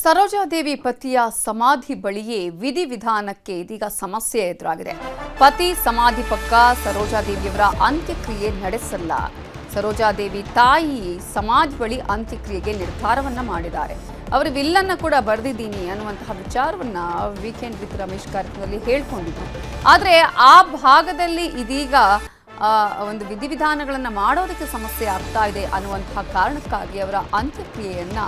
ಸರೋಜಾದೇವಿ ಪತಿಯ ಸಮಾಧಿ ಬಳಿಯೇ ವಿಧಿವಿಧಾನಕ್ಕೆ ಇದೀಗ ಸಮಸ್ಯೆ ಎದುರಾಗಿದೆ. ಪತಿ ಸಮಾಧಿ ಪಕ್ಕ ಸರೋಜಾದೇವಿಯವರ ಅಂತ್ಯಕ್ರಿಯೆ ನಡೆಸಲ್ಲ. ಸರೋಜಾದೇವಿ ತಾಯಿ ಸಮಾಧಿ ಬಳಿ ಅಂತ್ಯಕ್ರಿಯೆಗೆ ನಿರ್ಧಾರವನ್ನ ಮಾಡಿದ್ದಾರೆ. ಅವರು ವಿಲ್ಲನ್ನ ಕೂಡ ಬರೆದಿದ್ದೀನಿ ಅನ್ನುವಂತಹ ವಿಚಾರವನ್ನ ವೀಕೆಂಡ್ ವಿತ್ ರಮೇಶ್ ಕಾರ್ಯಕ್ರಮದಲ್ಲಿ ಹೇಳ್ಕೊಂಡಿದ್ರು. ಆದರೆ ಆ ಭಾಗದಲ್ಲಿ ಇದೀಗ ಒಂದು ವಿಧಿವಿಧಾನಗಳನ್ನು ಮಾಡೋದಕ್ಕೆ ಸಮಸ್ಯೆ ಆಗ್ತಾ ಇದೆ ಅನ್ನುವಂತಹ ಕಾರಣಕ್ಕಾಗಿ ಅವರ ಅಂತ್ಯಕ್ರಿಯೆಯನ್ನ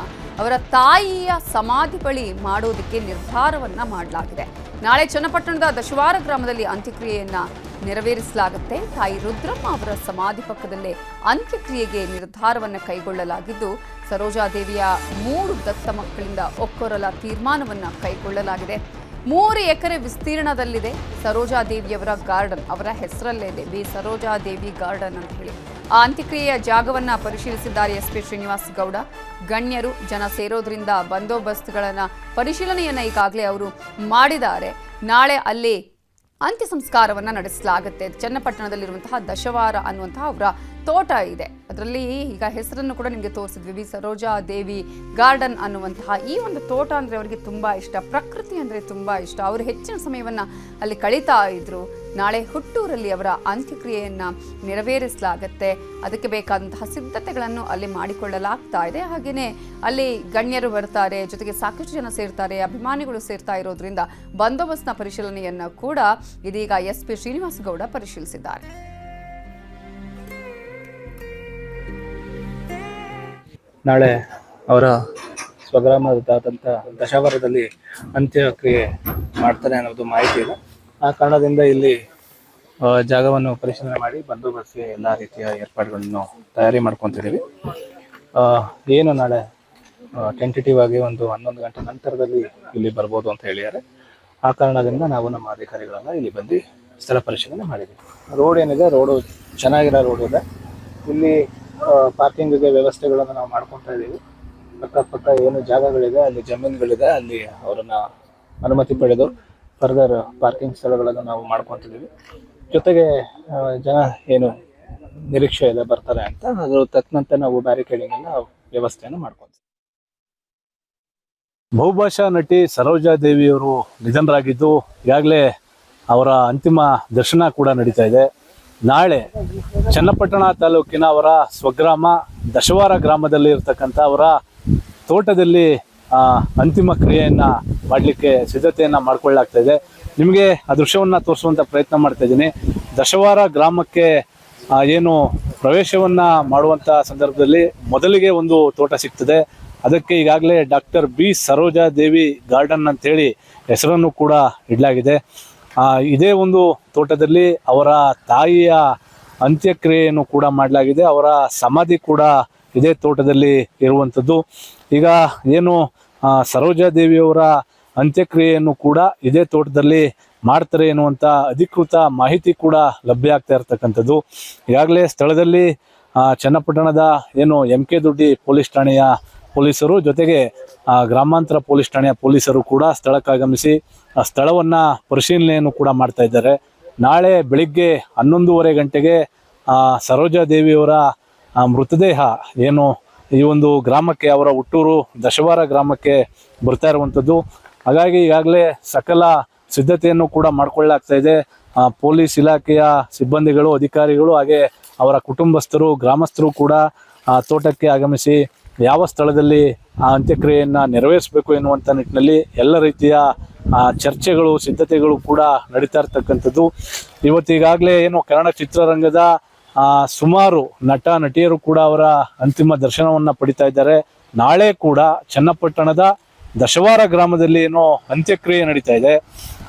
ಅವರ ತಾಯಿಯ ಸಮಾಧಿ ಬಳಿ ಮಾಡೋದಕ್ಕೆ ನಿರ್ಧಾರವನ್ನ ಮಾಡಲಾಗಿದೆ. ನಾಳೆ ಚನ್ನಪಟ್ಟಣದ ದಶವಾರ ಗ್ರಾಮದಲ್ಲಿ ಅಂತ್ಯಕ್ರಿಯೆಯನ್ನ ನೆರವೇರಿಸಲಾಗುತ್ತೆ. ತಾಯಿ ರುದ್ರಮ್ಮ ಅವರ ಸಮಾಧಿ ಪಕ್ಕದಲ್ಲೇ ಅಂತ್ಯಕ್ರಿಯೆಗೆ ನಿರ್ಧಾರವನ್ನು ಕೈಗೊಳ್ಳಲಾಗಿದ್ದು, ಸರೋಜಾದೇವಿಯ 3 ದತ್ತ ಮಕ್ಕಳಿಂದ ಒಕ್ಕೊರಲ ತೀರ್ಮಾನವನ್ನು ಕೈಗೊಳ್ಳಲಾಗಿದೆ. 3 ಎಕರೆ ವಿಸ್ತೀರ್ಣದಲ್ಲಿದೆ ಸರೋಜಾದೇವಿಯವರ ಗಾರ್ಡನ್. ಅವರ ಹೆಸರಲ್ಲೇ ಇದೆ, ಬಿ ಸರೋಜಾದೇವಿ ಗಾರ್ಡನ್ ಅಂತ ಹೇಳಿ. ಆ ಅಂತ್ಯಕ್ರಿಯೆಯ ಜಾಗವನ್ನ ಪರಿಶೀಲಿಸಿದ್ದಾರೆ ಎಸ್ಪಿ ಶ್ರೀನಿವಾಸ್ ಗೌಡ. ಗಣ್ಯರು ಜನ ಸೇರೋದ್ರಿಂದ ಬಂದೋಬಸ್ತ್ಗಳನ್ನ ಪರಿಶೀಲನೆಯನ್ನ ಈಗಾಗಲೇ ಅವರು ಮಾಡಿದ್ದಾರೆ. ನಾಳೆ ಅಲ್ಲಿ ಅಂತ್ಯ ಸಂಸ್ಕಾರವನ್ನ ನಡೆಸಲಾಗುತ್ತೆ. ಚನ್ನಪಟ್ಟಣದಲ್ಲಿರುವಂತಹ ದಶವಾರ ಅನ್ನುವಂತಹ ಅವರ ತೋಟ ಇದೆ. ಅದರಲ್ಲಿ ಈಗ ಹೆಸರನ್ನು ಕೂಡ ನಿಮಗೆ ತೋರಿಸಿದ್ವಿ, ಬಿ ಸರೋಜಾದೇವಿ ಗಾರ್ಡನ್ ಅನ್ನುವಂತಹ ಈ ಒಂದು ತೋಟ ಅಂದರೆ ಅವರಿಗೆ ತುಂಬ ಇಷ್ಟ, ಪ್ರಕೃತಿ ಅಂದರೆ ತುಂಬ ಇಷ್ಟ. ಅವರು ಹೆಚ್ಚಿನ ಸಮಯವನ್ನು ಅಲ್ಲಿ ಕಳೀತಾ ಇದ್ರು. ನಾಳೆ ಹುಟ್ಟೂರಲ್ಲಿ ಅವರ ಅಂತ್ಯಕ್ರಿಯೆಯನ್ನು ನೆರವೇರಿಸಲಾಗತ್ತೆ. ಅದಕ್ಕೆ ಬೇಕಾದಂತಹ ಸಿದ್ಧತೆಗಳನ್ನು ಅಲ್ಲಿ ಮಾಡಿಕೊಳ್ಳಲಾಗ್ತಾ ಇದೆ. ಹಾಗೆಯೇ ಅಲ್ಲಿ ಗಣ್ಯರು ಬರ್ತಾರೆ, ಜೊತೆಗೆ ಸಾಕಷ್ಟು ಜನ ಸೇರ್ತಾರೆ, ಅಭಿಮಾನಿಗಳು ಸೇರ್ತಾ ಇರೋದ್ರಿಂದ ಬಂದೋಬಸ್ತ್ನ ಪರಿಶೀಲನೆಯನ್ನು ಕೂಡ ಇದೀಗ ಎಸ್ಪಿ ಶ್ರೀನಿವಾಸ್ ಗೌಡ ಪರಿಶೀಲಿಸಿದ್ದಾರೆ. ನಾಳೆ ಅವರ ಸ್ವಗ್ರಾಮದಾದಂಥ ದಶವಾರದಲ್ಲಿ ಅಂತ್ಯಕ್ರಿಯೆ ಮಾಡ್ತಾರೆ ಅನ್ನೋದು ಮಾಹಿತಿ ಇದೆ. ಆ ಕಾರಣದಿಂದ ಇಲ್ಲಿ ಜಾಗವನ್ನು ಪರಿಶೀಲನೆ ಮಾಡಿ ಬಂದೋಬಸ್ತ್ಗೆ ಎಲ್ಲ ರೀತಿಯ ಏರ್ಪಾಡುಗಳನ್ನು ತಯಾರಿ ಮಾಡ್ಕೊತಿದ್ದೀವಿ. ಏನು ನಾಳೆ ಟೆಂಟೇಟಿವ್ ಆಗಿ ಒಂದು 11 ಗಂಟೆ ನಂತರದಲ್ಲಿ ಇಲ್ಲಿ ಬರ್ಬೋದು ಅಂತ ಹೇಳಿದ್ದಾರೆ. ಆ ಕಾರಣದಿಂದ ನಾವು ನಮ್ಮ ಅಧಿಕಾರಿಗಳೆಲ್ಲ ಇಲ್ಲಿ ಬಂದು ಸ್ಥಳ ಪರಿಶೀಲನೆ ಮಾಡಿದ್ದೀವಿ. ರೋಡ್ ಏನಿದೆ, ರೋಡು ಚೆನ್ನಾಗಿರೋ ರೋಡ್ ಇದೆ. ಇಲ್ಲಿ ಪಾರ್ಕಿಂಗ್ಗೆ ವ್ಯವಸ್ಥೆಗಳನ್ನು ನಾವು ಮಾಡ್ಕೊತಾ ಇದ್ದೀವಿ. ಅಕ್ಕಪಕ್ಕ ಏನು ಜಾಗಗಳಿದೆ, ಅಲ್ಲಿ ಜಮೀನುಗಳಿದೆ, ಅಲ್ಲಿ ಅವರನ್ನ ಅನುಮತಿ ಪಡೆದು ಫರ್ದರ್ ಪಾರ್ಕಿಂಗ್ ಸ್ಥಳಗಳನ್ನು ನಾವು ಮಾಡ್ಕೊತಿದ್ದೀವಿ. ಜೊತೆಗೆ ಜನ ಏನು ನಿರೀಕ್ಷೆ ಇದೆ ಬರ್ತಾರೆ ಅಂತ, ಅದ್ರ ತಕ್ಕಂತೆ ನಾವು ಬ್ಯಾರಿಕೇಡಿಂಗ್ ಎಲ್ಲ ವ್ಯವಸ್ಥೆಯನ್ನು ಮಾಡ್ಕೊತೀವಿ. ಬಹುಭಾಷಾ ನಟಿ ಸರೋಜಾದೇವಿಯವರು ನಿಧನರಾಗಿದ್ದು, ಈಗಾಗಲೇ ಅವರ ಅಂತಿಮ ದರ್ಶನ ಕೂಡ ನಡೀತಾ ಇದೆ. ನಾಳೆ ಚನ್ನಪಟ್ಟಣ ತಾಲೂಕಿನ ಅವರ ಸ್ವಗ್ರಾಮ ದಶವಾರ ಗ್ರಾಮದಲ್ಲಿ ಇರತಕ್ಕಂಥ ಅವರ ತೋಟದಲ್ಲಿ ಅಂತಿಮ ಕ್ರಿಯೆಯನ್ನು ಮಾಡಲಿಕ್ಕೆ ಸಿದ್ಧತೆಯನ್ನು ಮಾಡ್ಕೊಳ್ಳಲಾಗ್ತಾ ಇದೆ. ನಿಮಗೆ ಆ ದೃಶ್ಯವನ್ನು ತೋರಿಸುವಂಥ ಪ್ರಯತ್ನ ಮಾಡ್ತಾ ಇದ್ದೀನಿ. ದಶವಾರ ಗ್ರಾಮಕ್ಕೆ ಏನು ಪ್ರವೇಶವನ್ನು ಮಾಡುವಂಥ ಸಂದರ್ಭದಲ್ಲಿ ಮೊದಲಿಗೆ ಒಂದು ತೋಟ ಸಿಗ್ತದೆ. ಅದಕ್ಕೆ ಈಗಾಗಲೇ ಡಾಕ್ಟರ್ ಬಿ ಸರೋಜಾದೇವಿ ಗಾರ್ಡನ್ ಅಂತೇಳಿ ಹೆಸರನ್ನು ಕೂಡ ಇಡಲಾಗಿದೆ. ಇದೇ ಒಂದು ತೋಟದಲ್ಲಿ ಅವರ ತಾಯಿಯ ಅಂತ್ಯಕ್ರಿಯೆಯನ್ನು ಕೂಡ ಮಾಡಲಾಗಿದೆ. ಅವರ ಸಮಾಧಿ ಕೂಡ ಇದೇ ತೋಟದಲ್ಲಿ ಇರುವಂಥದ್ದು. ಈಗ ಏನು ಸರೋಜಾದೇವಿಯವರ ಅಂತ್ಯಕ್ರಿಯೆಯನ್ನು ಕೂಡ ಇದೇ ತೋಟದಲ್ಲಿ ಮಾಡ್ತಾರೆ ಎನ್ನುವಂಥ ಅಧಿಕೃತ ಮಾಹಿತಿ ಕೂಡ ಲಭ್ಯ ಆಗ್ತಾ ಇರತಕ್ಕಂಥದ್ದು. ಈಗಾಗಲೇ ಸ್ಥಳದಲ್ಲಿ ಚನ್ನಪಟ್ಟಣದ ಏನು MK ದೊಡ್ಡಿ ಪೊಲೀಸ್ ಠಾಣೆಯ ಪೊಲೀಸರು, ಜೊತೆಗೆ ಗ್ರಾಮಾಂತರ ಪೊಲೀಸ್ ಠಾಣೆಯ ಪೊಲೀಸರು ಕೂಡ ಸ್ಥಳಕ್ಕಾಗಮಿಸಿ ಆ ಸ್ಥಳವನ್ನು ಪರಿಶೀಲನೆಯನ್ನು ಕೂಡ ಮಾಡ್ತಾ ಇದ್ದಾರೆ. ನಾಳೆ ಬೆಳಿಗ್ಗೆ 11:30 ಗಂಟೆಗೆ ಸರೋಜಾದೇವಿಯವರ ಮೃತದೇಹ ಏನು ಈ ಒಂದು ಗ್ರಾಮಕ್ಕೆ, ಅವರ ಹುಟ್ಟೂರು ದಶವಾರ ಗ್ರಾಮಕ್ಕೆ ಬರ್ತಾ ಇರುವಂಥದ್ದು. ಹಾಗಾಗಿ ಈಗಾಗಲೇ ಸಕಲ ಸಿದ್ಧತೆಯನ್ನು ಕೂಡ ಮಾಡಿಕೊಳ್ಳಲಾಗ್ತಾ ಇದೆ. ಪೊಲೀಸ್ ಇಲಾಖೆಯ ಸಿಬ್ಬಂದಿಗಳು, ಅಧಿಕಾರಿಗಳು, ಹಾಗೆ ಅವರ ಕುಟುಂಬಸ್ಥರು, ಗ್ರಾಮಸ್ಥರು ಕೂಡ ತೋಟಕ್ಕೆ ಆಗಮಿಸಿ ಯಾವ ಸ್ಥಳದಲ್ಲಿ ಆ ಅಂತ್ಯಕ್ರಿಯೆಯನ್ನು ನೆರವೇರಿಸಬೇಕು ಎನ್ನುವಂಥ ನಿಟ್ಟಿನಲ್ಲಿ ಎಲ್ಲ ರೀತಿಯ ಚರ್ಚೆಗಳು, ಸಿದ್ಧತೆಗಳು ಕೂಡ ನಡೀತಾ ಇರ್ತಕ್ಕಂಥದ್ದು. ಇವತ್ತೀಗಾಗಲೇ ಏನು ಕನ್ನಡ ಚಿತ್ರರಂಗದ ಸುಮಾರು ನಟ ನಟಿಯರು ಕೂಡ ಅವರ ಅಂತಿಮ ದರ್ಶನವನ್ನು ಪಡಿತಾ ಇದ್ದಾರೆ. ನಾಳೆ ಕೂಡ ಚನ್ನಪಟ್ಟಣದ ದಶವಾರ ಗ್ರಾಮದಲ್ಲಿ ಏನೋ ಅಂತ್ಯಕ್ರಿಯೆ ನಡೀತಾ ಇದೆ.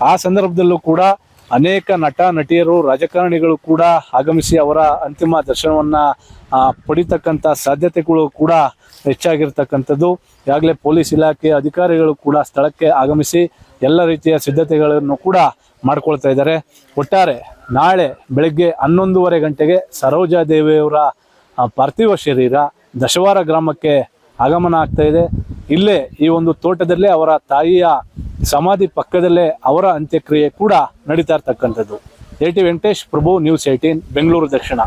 ಆ ಸಂದರ್ಭದಲ್ಲೂ ಕೂಡ ಅನೇಕ ನಟ ನಟಿಯರು, ರಾಜಕಾರಣಿಗಳು ಕೂಡ ಆಗಮಿಸಿ ಅವರ ಅಂತಿಮ ದರ್ಶನವನ್ನು ಪಡಿತಕ್ಕಂಥ ಸಾಧ್ಯತೆಗಳು ಕೂಡ ಹೆಚ್ಚಾಗಿರ್ತಕ್ಕಂಥದ್ದು. ಈಗಾಗಲೇ ಪೊಲೀಸ್ ಇಲಾಖೆಯ ಅಧಿಕಾರಿಗಳು ಕೂಡ ಸ್ಥಳಕ್ಕೆ ಆಗಮಿಸಿ ಎಲ್ಲ ರೀತಿಯ ಸಿದ್ಧತೆಗಳನ್ನು ಕೂಡ ಮಾಡ್ಕೊಳ್ತಾ ಇದ್ದಾರೆ. ಒಟ್ಟಾರೆ ನಾಳೆ ಬೆಳಗ್ಗೆ 11:30 ಗಂಟೆಗೆ ಸರೋಜಾದೇವಿಯವರ ಪಾರ್ಥಿವ ಶರೀರ ದಶವಾರ ಗ್ರಾಮಕ್ಕೆ ಆಗಮನ ಆಗ್ತಾ ಇದೆ. ಇಲ್ಲೇ ಈ ಒಂದು ತೋಟದಲ್ಲೇ ಅವರ ತಾಯಿಯ ಸಮಾಧಿ ಪಕ್ಕದಲ್ಲೇ ಅವರ ಅಂತ್ಯಕ್ರಿಯೆ ಕೂಡ ನಡೀತಾ ಇರ್ತಕ್ಕಂಥದ್ದು. AT Venkatesh, Prabhu, news 18, Bengaluru ದಕ್ಷಿಣ.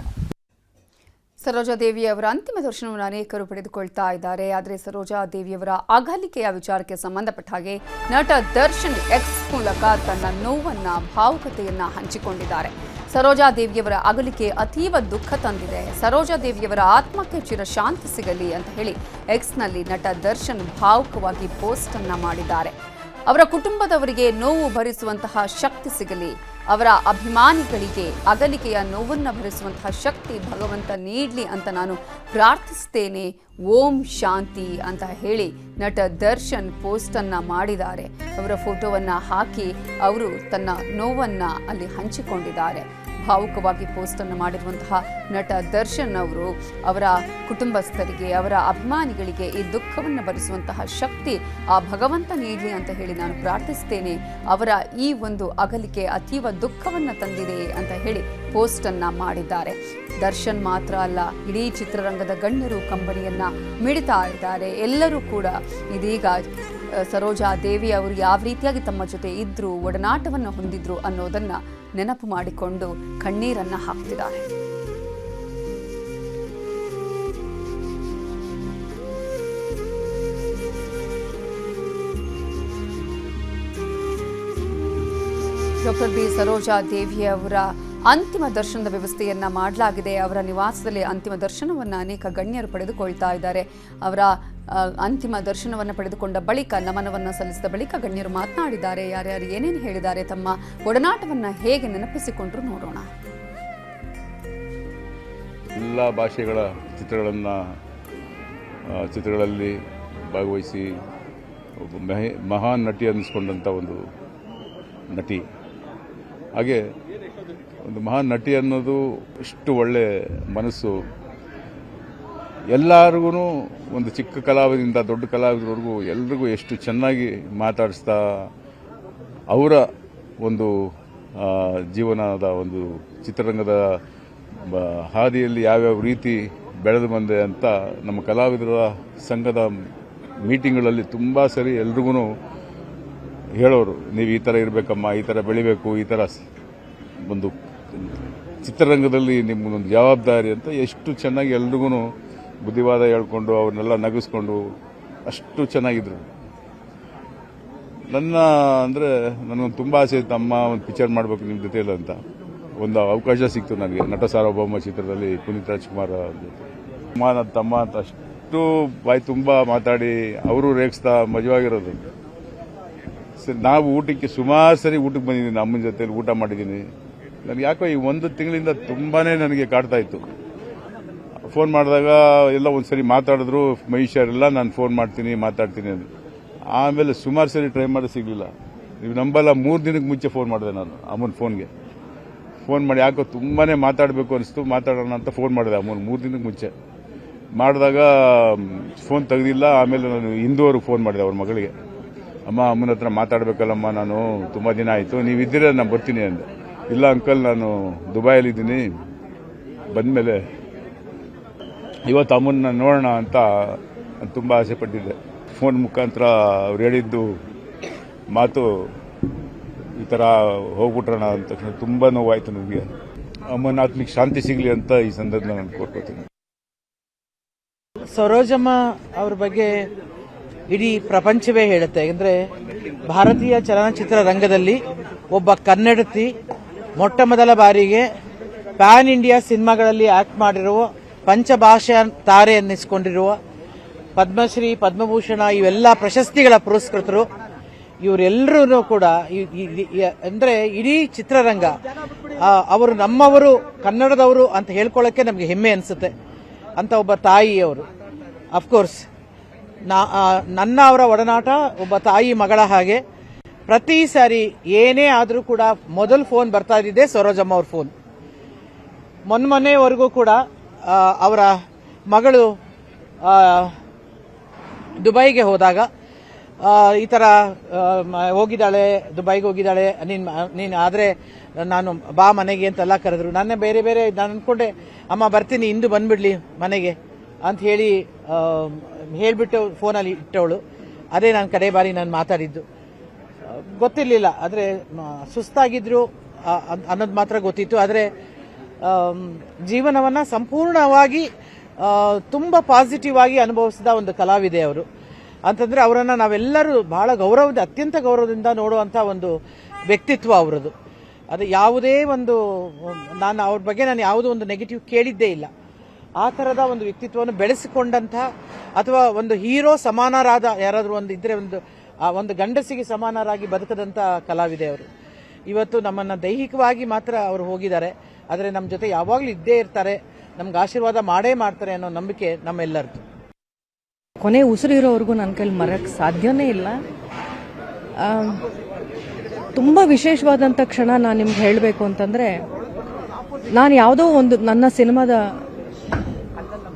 ಸರೋಜಾದೇವಿಯವರ ಅಂತಿಮ ದರ್ಶನವನ್ನು ಅನೇಕರು ಪಡೆದುಕೊಳ್ತಾ ಇದ್ದಾರೆ. ಆದರೆ ಸರೋಜಾದೇವಿಯವರ ಅಗಲಿಕೆಯ ವಿಚಾರಕ್ಕೆ ಸಂಬಂಧಪಟ್ಟ ಹಾಗೆ ನಟ ದರ್ಶನ್ ಎಕ್ಸ್ ಮೂಲಕ ತನ್ನ ನೋವನ್ನ ಭಾವುಕತೆಯನ್ನ ಹಂಚಿಕೊಂಡಿದ್ದಾರೆ. ಸರೋಜಾದೇವಿಯವರ ಅಗಲಿಕೆ ಅತೀವ ದುಃಖ ತಂದಿದೆ. ಸರೋಜಾದೇವಿಯವರ ಆತ್ಮಕ್ಕೆ ಚಿರಶಾಂತಿ ಸಿಗಲಿ ಅಂತ ಹೇಳಿ ಎಕ್ಸ್ನಲ್ಲಿ ನಟ ದರ್ಶನ್ ಭಾವುಕವಾಗಿ ಪೋಸ್ಟ್ ಅನ್ನ ಮಾಡಿದ್ದಾರೆ. ಅವರ ಕುಟುಂಬದವರಿಗೆ ನೋವು ಭರಿಸುವಂತಹ ಶಕ್ತಿ ಸಿಗಲಿ, ಅವರ ಅಭಿಮಾನಿಗಳಿಗೆ ಅಗಲಿಕೆಯ ನೋವನ್ನು ಭರಿಸುವಂತಹ ಶಕ್ತಿ ಭಗವಂತ ನೀಡಲಿ ಅಂತ ನಾನು ಪ್ರಾರ್ಥಿಸ್ತೇನೆ. ಓಂ ಶಾಂತಿ ಅಂತ ಹೇಳಿ ನಟ ದರ್ಶನ್ ಪೋಸ್ಟ್ ಅನ್ನ ಮಾಡಿದ್ದಾರೆ. ಅವರ ಫೋಟೋವನ್ನ ಹಾಕಿ ಅವರು ತನ್ನ ನೋವನ್ನ ಅಲ್ಲಿ ಹಂಚಿಕೊಂಡಿದ್ದಾರೆ. ಭಾವುಕವಾಗಿ ಪೋಸ್ಟ್ ಅನ್ನು ಮಾಡಿರುವಂತಹ ನಟ ದರ್ಶನ್ ಅವರು ಅವರ ಕುಟುಂಬಸ್ಥರಿಗೆ, ಅವರ ಅಭಿಮಾನಿಗಳಿಗೆ ಈ ದುಃಖವನ್ನು ಭರಿಸುವಂತಹ ಶಕ್ತಿ ಆ ಭಗವಂತ ನೀಡಲಿ ಅಂತ ಹೇಳಿ ನಾನು ಪ್ರಾರ್ಥಿಸ್ತೇನೆ. ಅವರ ಈ ಒಂದು ಅಗಲಿಕೆ ಅತೀವ ದುಃಖವನ್ನು ತಂದಿದೆ ಅಂತ ಹೇಳಿ ಪೋಸ್ಟ್ ಅನ್ನ ಮಾಡಿದ್ದಾರೆ. ದರ್ಶನ್ ಮಾತ್ರ ಅಲ್ಲ, ಇಡೀ ಚಿತ್ರರಂಗದ ಗಣ್ಯರು ಕಂಬನಿಯನ್ನ ಮಿಡಿತಾ ಇದ್ದಾರೆ. ಎಲ್ಲರೂ ಕೂಡ ಇದೀಗ ಸರೋಜಾದೇವಿ ಅವರು ಯಾವ ರೀತಿಯಾಗಿ ತಮ್ಮ ಜೊತೆ ಇದ್ರು, ಒಡನಾಟವನ್ನು ಹೊಂದಿದ್ರು ಅನ್ನೋದನ್ನ ನೆನಪು ಮಾಡಿಕೊಂಡು ಕಣ್ಣೀರನ್ನ ಹಾಕ್ತಿದ್ದಾರೆ. ಡಾಕ್ಟರ್ ಬಿ ಸರೋಜಾದೇವಿ ಅವರ ಅಂತಿಮ ದರ್ಶನದ ವ್ಯವಸ್ಥೆಯನ್ನ ಮಾಡಲಾಗಿದೆ. ಅವರ ನಿವಾಸದಲ್ಲಿ ಅಂತಿಮ ದರ್ಶನವನ್ನು ಅನೇಕ ಗಣ್ಯರು ಪಡೆದುಕೊಳ್ತಾ ಇದ್ದಾರೆ. ಅವರ ಅಂತಿಮ ದರ್ಶನವನ್ನು ಪಡೆದುಕೊಂಡ ಬಳಿಕ, ನಮನವನ್ನು ಸಲ್ಲಿಸಿದ ಬಳಿಕ ಗಣ್ಯರು ಮಾತನಾಡಿದ್ದಾರೆ. ಯಾರ್ಯಾರು ಏನೇನು ಹೇಳಿದ್ದಾರೆ, ತಮ್ಮ ಒಡನಾಟವನ್ನು ಹೇಗೆ ನೆನಪಿಸಿಕೊಂಡ್ರು ನೋಡೋಣ. ಎಲ್ಲ ಭಾಷೆಗಳ ಚಿತ್ರಗಳಲ್ಲಿ ಭಾಗವಹಿಸಿ ಒಬ್ಬ ಮಹಾನ್ ನಟಿ ಅನ್ನಿಸ್ಕೊಂಡಂಥ ಒಂದು ನಟಿ. ಹಾಗೆ ಒಂದು ಮಹಾನ್ ನಟಿ ಅನ್ನೋದು ಇಷ್ಟು ಒಳ್ಳೆ ಮನಸ್ಸು. ಎಲ್ಲರಿಗೂ ಒಂದು ಚಿಕ್ಕ ಕಲಾವಿದರಿಂದ ದೊಡ್ಡ ಕಲಾವಿದರವರೆಗೂ ಎಲ್ರಿಗೂ ಎಷ್ಟು ಚೆನ್ನಾಗಿ ಮಾತಾಡಿಸ್ತಾ ಅವರ ಒಂದು ಜೀವನದ ಒಂದು ಚಿತ್ರರಂಗದ ಹಾದಿಯಲ್ಲಿ ಯಾವ್ಯಾವ ರೀತಿ ಬೆಳೆದು ಬಂದೆ ಅಂತ ನಮ್ಮ ಕಲಾವಿದರ ಸಂಘದ ಮೀಟಿಂಗ್ಗಳಲ್ಲಿ ತುಂಬ ಸರಿ ಎಲ್ರಿಗೂ ಹೇಳೋರು, ನೀವು ಈ ಥರ ಇರಬೇಕಮ್ಮ, ಈ ಥರ ಬೆಳಿಬೇಕು, ಈ ಥರ ಒಂದು ಚಿತ್ರರಂಗದಲ್ಲಿ ನಿಮ್ಮದೊಂದು ಜವಾಬ್ದಾರಿ ಅಂತ ಎಷ್ಟು ಚೆನ್ನಾಗಿ ಎಲ್ರಿಗೂ ಬುದ್ಧಿವಾದ ಹೇಳ್ಕೊಂಡು ಅವ್ರನ್ನೆಲ್ಲ ನಗಿಸ್ಕೊಂಡು ಅಷ್ಟು ಚೆನ್ನಾಗಿದ್ರು. ನನಗೊಂದು ತುಂಬ ಆಸೆ ಇತ್ತು, ಅಮ್ಮ ಒಂದು ಪಿಕ್ಚರ್ ಮಾಡಬೇಕು ನಿಮ್ಮ ಜೊತೆಯಲ್ಲಿ ಅಂತ. ಒಂದು ಅವಕಾಶ ಸಿಕ್ತು ನನಗೆ ನಟ ಸಾರ್ವಭೌಮ ಚಿತ್ರದಲ್ಲಿ ಪುನೀತ್ ರಾಜ್ಕುಮಾರ್ ಜೊತೆ. ಅಮ್ಮ ನನ್ನ ತಮ್ಮ ಅಂತ ಅಷ್ಟು ಬಾಯಿ ತುಂಬ ಮಾತಾಡಿ ಅವರು ರೇಗಿಸ್ತಾ ಮಜವಾಗಿರೋದು. ಸರಿ, ನಾವು ಊಟಕ್ಕೆ ಸುಮಾರು ಸರಿ ಊಟಕ್ಕೆ ಬಂದಿದ್ದೀನಿ, ಅಮ್ಮನ ಜೊತೆಲಿ ಊಟ ಮಾಡಿದ್ದೀನಿ. ನನಗೆ ಯಾಕೋ ಈ ಒಂದು ತಿಂಗಳಿಂದ ತುಂಬಾ ನನಗೆ ಕಾಡ್ತಾ ಇತ್ತು. ಫೋನ್ ಮಾಡಿದಾಗ ಎಲ್ಲ ಒಂದ್ಸರಿ ಮಾತಾಡಿದ್ರು, ಮಹಿಷಾರೆಲ್ಲ ನಾನು ಫೋನ್ ಮಾಡ್ತೀನಿ ಮಾತಾಡ್ತೀನಿ ಅಂತ. ಆಮೇಲೆ ಸುಮಾರು ಸರಿ ಟ್ರೈ ಮಾಡಿ ಸಿಗಲಿಲ್ಲ. ನೀವು ನಂಬಲ್ಲ, 3 ದಿನಕ್ಕೆ ಮುಂಚೆ ಫೋನ್ ಮಾಡಿದೆ ನಾನು ಅಮ್ಮನ ಫೋನ್ಗೆ. ಫೋನ್ ಮಾಡಿ ಯಾಕೋ ತುಂಬಾ ಮಾತಾಡಬೇಕು ಅನಿಸ್ತು, ಮಾತಾಡೋಣ ಅಂತ ಫೋನ್ ಮಾಡಿದೆ ಅಮ್ಮನ 3 ದಿನಕ್ಕೆ ಮುಂಚೆ. ಮಾಡಿದಾಗ ಫೋನ್ ತೆಗೆದಿಲ್ಲ. ಆಮೇಲೆ ನಾನು ಇಂದುವರೆಗೆ ಫೋನ್ ಮಾಡಿದೆ ಅವ್ರ ಮಗಳಿಗೆ, ಅಮ್ಮ ಅಮ್ಮನ ಹತ್ರ ಮಾತಾಡಬೇಕಲ್ಲಮ್ಮ, ನಾನು ತುಂಬ ದಿನ ಆಯಿತು, ನೀವಿದ್ದೀರ ನಾನು ಬರ್ತೀನಿ ಅಂದೆ. ಇಲ್ಲ ಅಂಕಲ್, ನಾನು ದುಬೈಯಲ್ಲಿದ್ದೀನಿ, ಬಂದಮೇಲೆ ಇವತ್ತು ಅಮ್ಮನ್ನ ನೋಡೋಣ ಅಂತ ತುಂಬ ಆಸೆ ಪಟ್ಟಿದ್ದೆ. ಫೋನ್ ಮುಖಾಂತರ ಅವ್ರು ಹೇಳಿದ್ದು ಮಾತು ಈ ಥರ ಹೋಗ್ಬಿಟ್ರೋಣ ಅಂತ ತಕ್ಷಣ ತುಂಬ ನೋವಾಯಿತು ನನಗೆ. ಅಮ್ಮನ ಆತ್ಮಿಗೆ ಶಾಂತಿ ಸಿಗಲಿ ಅಂತ ಈ ಸಂದರ್ಭದಲ್ಲಿ ನಾನು ಕೋರ್ಕೋತೀನಿ. ಸರೋಜಮ್ಮ ಅವ್ರ ಬಗ್ಗೆ ಇಡೀ ಪ್ರಪಂಚವೇ ಹೇಳುತ್ತೆ. ಯಾಕಂದ್ರೆ ಭಾರತೀಯ ಚಲನಚಿತ್ರ ರಂಗದಲ್ಲಿ ಒಬ್ಬ ಕನ್ನಡತಿ ಮೊಟ್ಟ ಮೊದಲ ಬಾರಿಗೆ ಪ್ಯಾನ್ ಇಂಡಿಯಾ ಸಿನಿಮಾಗಳಲ್ಲಿ ಆಕ್ಟ್ ಮಾಡಿರುವ, ಪಂಚಭಾಷಾ ತಾರೆ ಅನ್ನಿಸಿಕೊಂಡಿರುವ, ಪದ್ಮಶ್ರೀ ಪದ್ಮಭೂಷಣ ಇವೆಲ್ಲ ಪ್ರಶಸ್ತಿಗಳ ಪುರಸ್ಕೃತರು. ಇವರೆಲ್ಲರೂ ಕೂಡ ಅಂದ್ರೆ ಇಡೀ ಚಿತ್ರರಂಗ ಅವರು ನಮ್ಮವರು, ಕನ್ನಡದವರು ಅಂತ ಹೇಳ್ಕೊಳ್ಳೋಕೆ ನಮಗೆ ಹೆಮ್ಮೆ ಅನಿಸುತ್ತೆ. ಅಂತ ಒಬ್ಬ ತಾಯಿಯವರು. ಅಫ್ಕೋರ್ಸ್ ನನ್ನ ಅವರ ಒಡನಾಟ ಒಬ್ಬ ತಾಯಿ ಮಗಳ ಹಾಗೆ. ಪ್ರತಿ ಸಾರಿ ಏನೇ ಆದರೂ ಕೂಡ ಮೊದಲು ಫೋನ್ ಬರ್ತಾ ಇದ್ದಿದ್ದೆ ಸರೋಜಮ್ಮ ಅವ್ರ ಫೋನ್. ಮೊನ್ನೆವರೆಗೂ ಕೂಡ ಅವರ ಮಗಳು ದುಬೈಗೆ ಹೋದಾಗ ಈ ಥರ ಹೋಗಿದ್ದಾಳೆ, ದುಬೈಗೆ ಹೋಗಿದ್ದಾಳೆ, ನೀನು ಆದರೆ ನಾನು ಬಾ ಮನೆಗೆ ಅಂತೆಲ್ಲ ಕರೆದ್ರು. ನನ್ನ ಬೇರೆ ಬೇರೆ ನಾನು ಅಂದ್ಕೊಂಡೆ, ಅಮ್ಮ ಬರ್ತೀನಿ ಇಂದು ಬಂದ್ಬಿಡ್ಲಿ ಮನೆಗೆ ಅಂತ ಹೇಳಿಬಿಟ್ಟು ಫೋನಲ್ಲಿ ಇಟ್ಟವಳು. ಅದೇ ನಾನು ಕಡೆ ಬಾರಿ ನಾನು ಮಾತಾಡಿದ್ದು. ಗೊತ್ತಿರಲಿಲ್ಲ, ಆದರೆ ಸುಸ್ತಾಗಿದ್ರು ಅನ್ನೋದು ಮಾತ್ರ ಗೊತ್ತಿತ್ತು. ಆದರೆ ಜೀವನವನ್ನು ಸಂಪೂರ್ಣವಾಗಿ ತುಂಬ ಪಾಸಿಟಿವ್ ಆಗಿ ಅನುಭವಿಸಿದ ಒಂದು ಕಲಾವಿದೆ ಅವರು. ಅಂತಂದರೆ ಅವರನ್ನು ನಾವೆಲ್ಲರೂ ಬಹಳ ಅತ್ಯಂತ ಗೌರವದಿಂದ ನೋಡುವಂಥ ಒಂದು ವ್ಯಕ್ತಿತ್ವ ಅವರದು. ಅದು ಯಾವುದೇ ಒಂದು ಅವ್ರ ಬಗ್ಗೆ ನಾನು ಯಾವುದೋ ಒಂದು ನೆಗೆಟಿವ್ ಕೇಳಿದ್ದೇ ಇಲ್ಲ. ಆ ಥರದ ಒಂದು ವ್ಯಕ್ತಿತ್ವವನ್ನು ಬೆಳೆಸಿಕೊಂಡಂಥ ಅಥವಾ ಒಂದು ಹೀರೋ ಸಮಾನರಾದ ಯಾರಾದರೂ ಇದ್ರೆ ಒಂದು ಗಂಡಸಿಗೆ ಸಮಾನರಾಗಿ ಬದುಕದಂಥ ಕಲಾವಿದೆ ಅವರು. ಇವತ್ತು ನಮ್ಮನ್ನು ದೈಹಿಕವಾಗಿ ಮಾತ್ರ ಅವರು ಹೋಗಿದ್ದಾರೆ, ಆದರೆ ನಮ್ಮ ಜೊತೆ ಯಾವಾಗಲೂ ಇದ್ದೇ ಇರ್ತಾರೆ, ನಮ್ಗೆ ಆಶೀರ್ವಾದ ಮಾಡೇ ಮಾಡ್ತಾರೆ ಅನ್ನೋ ನಂಬಿಕೆ ನಮ್ಮೆಲ್ಲರದು. ಕೊನೆ ಉಸಿರಿರೋವರೆಗೂ ನನ್ನ ಕೈಲಿ ಮರಕ್ಕೆ ಸಾಧ್ಯನೇ ಇಲ್ಲ. ತುಂಬ ವಿಶೇಷವಾದಂಥ ಕ್ಷಣ ನಾನು ನಿಮ್ಗೆ ಹೇಳಬೇಕು ಅಂತಂದರೆ, ನಾನು ಯಾವುದೋ ಒಂದು ನನ್ನ ಸಿನಿಮಾದ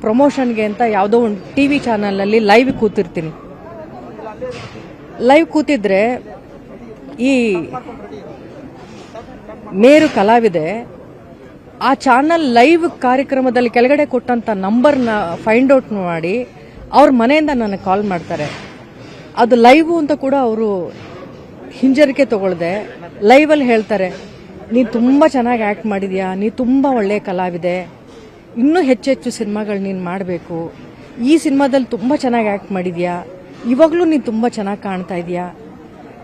ಪ್ರಮೋಷನ್ಗೆ ಅಂತ ಯಾವುದೋ ಒಂದು TV ಚಾನಲಲ್ಲಿ ಲೈವ್ ಕೂತಿರ್ತೀನಿ. ಲೈವ್ ಕೂತಿದ್ರೆ ಈ ಮೇರು ಕಲಾವಿದೆ ಆ ಚಾನಲ್ ಲೈವ್ ಕಾರ್ಯಕ್ರಮದಲ್ಲಿ ಕೆಳಗಡೆ ಕೊಟ್ಟಂಥ ನಂಬರ್ನ ಫೈಂಡ್ ಔಟ್ ಮಾಡಿ ಅವ್ರ ಮನೆಯಿಂದ ನನಗೆ ಕಾಲ್ ಮಾಡ್ತಾರೆ. ಅದು ಲೈವು ಅಂತ ಕೂಡ ಅವರು ಹಿಂಜರಿಕೆ ತಗೊಳ್ದೆ ಲೈವಲ್ಲಿ ಹೇಳ್ತಾರೆ, ನೀನು ತುಂಬ ಚೆನ್ನಾಗಿ ಆ್ಯಕ್ಟ್ ಮಾಡಿದ್ಯಾ, ನೀ ತುಂಬ ಒಳ್ಳೆಯ ಕಲಾವಿದೆ, ಇನ್ನೂ ಹೆಚ್ಚೆಚ್ಚು ಸಿನಿಮಾಗಳು ನೀನು ಮಾಡಬೇಕು, ಈ ಸಿನಿಮಾದಲ್ಲಿ ತುಂಬ ಚೆನ್ನಾಗಿ ಆ್ಯಕ್ಟ್ ಮಾಡಿದ್ಯಾ, ಇವಾಗಲೂ ನೀನು ತುಂಬ ಚೆನ್ನಾಗಿ ಕಾಣ್ತಾ ಇದೆಯಾ.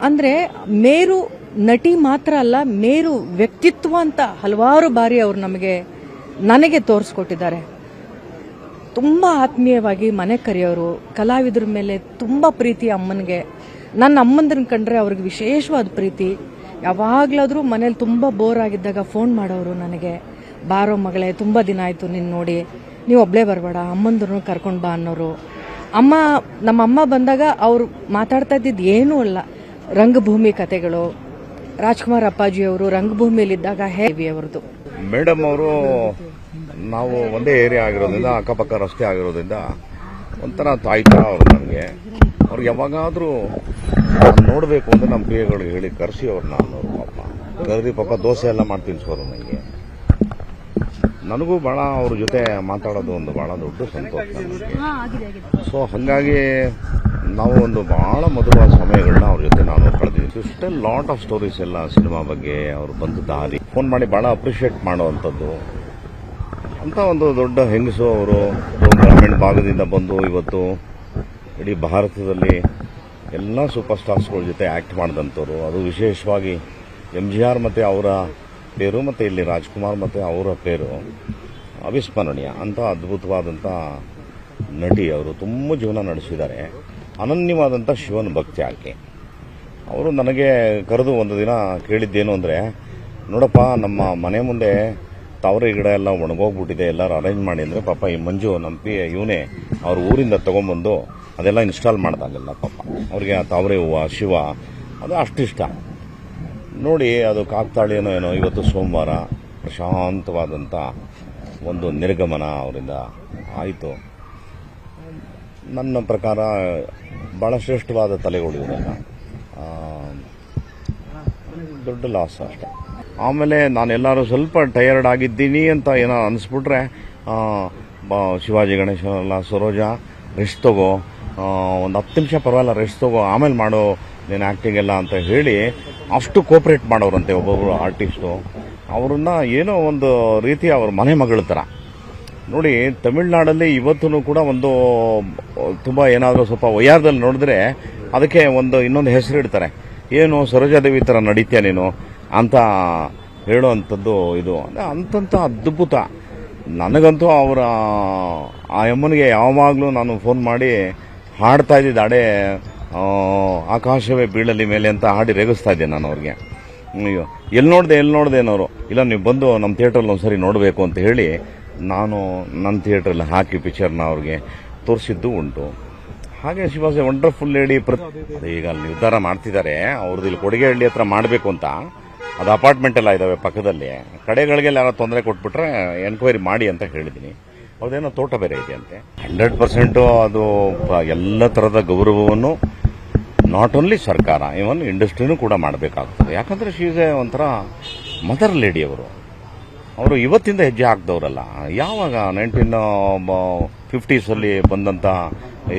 ಅಂದರೆ ಮೇರು ನಟಿ ಮಾತ್ರ ಅಲ್ಲ, ಮೇರು ವ್ಯಕ್ತಿತ್ವ ಅಂತ ಹಲವಾರು ಬಾರಿ ಅವರು ನನಗೆ ತೋರಿಸ್ಕೊಟ್ಟಿದ್ದಾರೆ. ತುಂಬ ಆತ್ಮೀಯವಾಗಿ ಮನೆ ಕರೆಯೋರು, ಕಲಾವಿದ್ರ ಮೇಲೆ ತುಂಬ ಪ್ರೀತಿ. ಅಮ್ಮನಿಗೆ ನನ್ನ ಅಮ್ಮಂದ್ರನ್ನ ಕಂಡ್ರೆ ಅವ್ರಿಗೆ ವಿಶೇಷವಾದ ಪ್ರೀತಿ. ಯಾವಾಗಲಾದರೂ ಮನೇಲಿ ತುಂಬ ಬೋರ್ ಆಗಿದ್ದಾಗ ಫೋನ್ ಮಾಡೋರು ನನಗೆ, ಬಾರೋ ಮಗಳೇ ತುಂಬ ದಿನ ಆಯಿತು ನಿನ್ನ ನೋಡಿ, ನೀವು ಒಬ್ಬಳೇ ಬರಬೇಡ, ಅಮ್ಮಂದ್ರನ್ನು ಕರ್ಕೊಂಡು ಬಾ ಅನ್ನೋರು. ನಮ್ಮ ಅಮ್ಮ ಬಂದಾಗ ಅವರು ಮಾತಾಡ್ತಾ ಇದ್ದಿದ್ದು ಏನೂ ಅಲ್ಲ, ರಂಗಭೂಮಿ ಕತೆಗಳು. ರಾಜ್ಕುಮಾರ್ ಅಪ್ಪಾಜಿಯವರು ರಂಗಭೂಮಿಯಲ್ಲಿದ್ದಾಗ ಹೇವಿ ಅವ್ರದ್ದು. ಮೇಡಮ್ ಅವರು ನಾವು ಒಂದೇ ಏರಿಯಾ ಆಗಿರೋದ್ರಿಂದ, ಅಕ್ಕಪಕ್ಕ ರಸ್ತೆ ಆಗಿರೋದ್ರಿಂದ ಒಂಥರ ತಾಯಿ ಥರ ಅವರು ನನಗೆ. ಅವ್ರಿಗೆ ಯಾವಾಗಾದರೂ ನೋಡಬೇಕು ಅಂದರೆ ನಮ್ಮ ಪ್ರಿಯಗಳಿಗೆ ಹೇಳಿ ಕರೆಸಿ ಅವ್ರನ್ನ ಅನ್ನೋರು. ಕರೆದಿ ಪಾಪ ದೋಸೆ ಎಲ್ಲ ಮಾಡಿ ತಿನ್ಸೋರು ನನಗೆ. ನನಗೂ ಭಾಳ ಅವ್ರ ಜೊತೆ ಮಾತಾಡೋದು ಒಂದು ಭಾಳ ದೊಡ್ಡ ಸಂತೋಷ ನನಗೆ. ಸೊ ಹಾಗಾಗಿ ನಾವು ಒಂದು ಭಾಳ ಮಧುರವಾದ ಸಮಯಗಳನ್ನ ಅವ್ರ ಜೊತೆ ನಾನು ಕಳೆದಿದ್ದೀವಿ. ಸ್ಟಿಲ್ ಲಾಟ್ ಆಫ್ ಸ್ಟೋರೀಸ್ ಎಲ್ಲ ಸಿನಿಮಾ ಬಗ್ಗೆ ಅವ್ರು ಬಂದು ದಾರಿ ಫೋನ್ ಮಾಡಿ ಭಾಳ ಅಪ್ರಿಷಿಯೇಟ್ ಮಾಡೋವಂಥದ್ದು ಅಂತ ಒಂದು ದೊಡ್ಡ ಹೆಂಗಸು ಅವರು. ಗ್ರಾಮೀಣ ಭಾಗದಿಂದ ಬಂದು ಇವತ್ತು ಇಡೀ ಭಾರತದಲ್ಲಿ ಎಲ್ಲ ಸೂಪರ್ ಸ್ಟಾರ್ಸ್ಗಳ ಜೊತೆ ಆ್ಯಕ್ಟ್ ಮಾಡಿದಂಥವ್ರು. ಅದು ವಿಶೇಷವಾಗಿ MGR ಮತ್ತು ಅವರ ಪೇರು ಮತ್ತು ಇಲ್ಲಿ ರಾಜ್ಕುಮಾರ್ ಮತ್ತು ಅವರ ಪೇರು ಅವಿಸ್ಮರಣೀಯ ಅಂತ ಅದ್ಭುತವಾದಂಥ ನಟಿ ಅವರು. ತುಂಬ ಜೀವನ ನಡೆಸಿದ್ದಾರೆ. ಅನನ್ಯವಾದಂಥ ಶಿವನ ಭಕ್ತಿ ಆಕೆ. ಅವರು ನನಗೆ ಕರೆದು ಒಂದು ದಿನ ಕೇಳಿದ್ದೇನು ಅಂದರೆ, ನೋಡಪ್ಪ ನಮ್ಮ ಮನೆ ಮುಂದೆ ತಾವರೆ ಗಿಡ ಎಲ್ಲ ಒಣಗೋಗ್ಬಿಟ್ಟಿದೆ, ಎಲ್ಲರೂ ಅರೇಂಜ್ ಮಾಡಿ ಅಂದರೆ ಪಾಪ ಈ ಮಂಜು ನಮ್ಮ ಇವನೇ ಅವ್ರ ಊರಿಂದ ತೊಗೊಂಬಂದು ಅದೆಲ್ಲ ಇನ್ಸ್ಟಾಲ್ ಮಾಡ್ದಾಗಲ್ಲ ಪಾಪ ಅವ್ರಿಗೆ ಆ ತಾವರೆ ಹೂವು ಶಿವ ಅದು ಅಷ್ಟಿಷ್ಟ. ನೋಡಿ ಅದು ಕಾಕ್ತಾಳೇನೋ ಏನೋ ಇವತ್ತು ಸೋಮವಾರ ಪ್ರಶಾಂತವಾದಂಥ ಒಂದು ನಿರ್ಗಮನ ಅವರಿಂದ ಆಯಿತು. ನನ್ನ ಪ್ರಕಾರ ಭಾಳ ಶ್ರೇಷ್ಠವಾದ ತಲೆಗಳು ಇವರೆಲ್ಲ. ದೊಡ್ಡ ಲಾಸ್ ಅಷ್ಟೆ. ಆಮೇಲೆ ನಾನೆಲ್ಲರೂ ಸ್ವಲ್ಪ ಟಯರ್ಡ್ ಆಗಿದ್ದೀನಿ ಅಂತ ಏನೋ ಅನಿಸ್ಬಿಟ್ರೆ, ಶಿವಾಜಿ ಗಣೇಶನಲ್ಲ ಸರೋಜಾ ರೆಸ್ಟ್ ತಗೋ, ಒಂದು 10 ನಿಮಿಷ ಪರವಾಗಿಲ್ಲ ರೆಸ್ಟ್ ತಗೋ, ಆಮೇಲೆ ಮಾಡೋ ನೀನು ಆ್ಯಕ್ಟಿಂಗ್ ಎಲ್ಲ ಅಂತ ಹೇಳಿ ಅಷ್ಟು ಕೋಪ್ರೇಟ್ ಮಾಡೋರಂತೆ ಒಬ್ಬೊಬ್ಬರು ಆರ್ಟಿಸ್ಟು. ಅವ್ರನ್ನ ಏನೋ ಒಂದು ರೀತಿ ಅವ್ರ ಮನೆ ಮಗಳ ಥರ. ನೋಡಿ, ತಮಿಳ್ನಾಡಲ್ಲಿ ಇವತ್ತೂ ಕೂಡ ಒಂದು ತುಂಬ ಏನಾದರೂ ಸ್ವಲ್ಪ ವಯ್ಯಾರದಲ್ಲಿ ನೋಡಿದ್ರೆ ಅದಕ್ಕೆ ಇನ್ನೊಂದು ಹೆಸರು ಇಡ್ತಾರೆ, ಏನು ಸರೋಜಾದೇವಿ ಥರ ನಡೀತೀಯ ನೀನು ಅಂತ ಹೇಳೋವಂಥದ್ದು. ಇದು ಅಂತಂಥ ಅದ್ಭುತ. ನನಗಂತೂ ಅವರ ಆ ಅಮ್ಮನಿಗೆ ಯಾವಾಗಲೂ ನಾನು ಫೋನ್ ಮಾಡಿ ಹಾಡ್ತಾ ಇದ್ದಿದ್ದು ಹಾಡೇ ಆಕಾಶವೇ ಬೀಳಲಿ ಮೇಲೆ ಅಂತ ಹಾಡಿ ರೇಗಿಸ್ತಾ ಇದ್ದೆ ನಾನು ಅವ್ರಿಗೆ. ಎಲ್ಲಿ ನೋಡಿದೆ ಅನ್ನೋರು, ಇಲ್ಲ ನೀವು ಬಂದು ನಮ್ಮ ಥಿಯೇಟ್ರಲ್ಲಿ ಒಂದ್ಸರಿ ನೋಡಬೇಕು ಅಂತ ಹೇಳಿ ನಾನು ನನ್ನ ಥಿಯೇಟ್ರಲ್ಲಿ ಹಾಕಿ ಪಿಕ್ಚರ್ನ ಅವ್ರಿಗೆ ತೋರಿಸಿದ್ದು ಉಂಟು. ಹಾಗೆ she was A wonderful lady. ಈಗ ನಿರ್ಧಾರ ಮಾಡ್ತಿದ್ದಾರೆ ಅವ್ರದ್ದು ಇಲ್ಲಿ ಕೊಡಿಗೆಹಳ್ಳಿ ಹತ್ರ ಮಾಡಬೇಕು ಅಂತ. ಅದು ಅಪಾರ್ಟ್ಮೆಂಟ್ ಎಲ್ಲ ಇದಾವೆ ಪಕ್ಕದಲ್ಲಿ. ಕಡೆಗಳಿಗೆಲ್ಲ ಯಾರೋ ತೊಂದರೆ ಕೊಟ್ಬಿಟ್ರೆ ಎನ್ಕ್ವೈರಿ ಮಾಡಿ ಅಂತ ಹೇಳಿದ್ದೀನಿ. ಅವ್ರದ್ದೇನೋ ತೋಟ ಬೇರೆ ಇದೆ ಅಂತೆ. 100% ಅದು ಎಲ್ಲ ಥರದ ಗೌರವವನ್ನು ನಾಟ್ ಓನ್ಲಿ ಸರ್ಕಾರ, ಇವನ್ ಇಂಡಸ್ಟ್ರಿನೂ ಕೂಡ ಮಾಡಬೇಕಾಗ್ತದೆ. ಯಾಕಂದರೆ ಶಿ ಈಸ್ ಎ ಒಂಥರ ಮದರ್ ಲೇಡಿ. ಅವರು ಇವತ್ತಿಂದ ಹೆಜ್ಜೆ ಹಾಕ್ದವ್ರಲ್ಲ. ಯಾವಾಗ 1950s ಬಂದಂಥ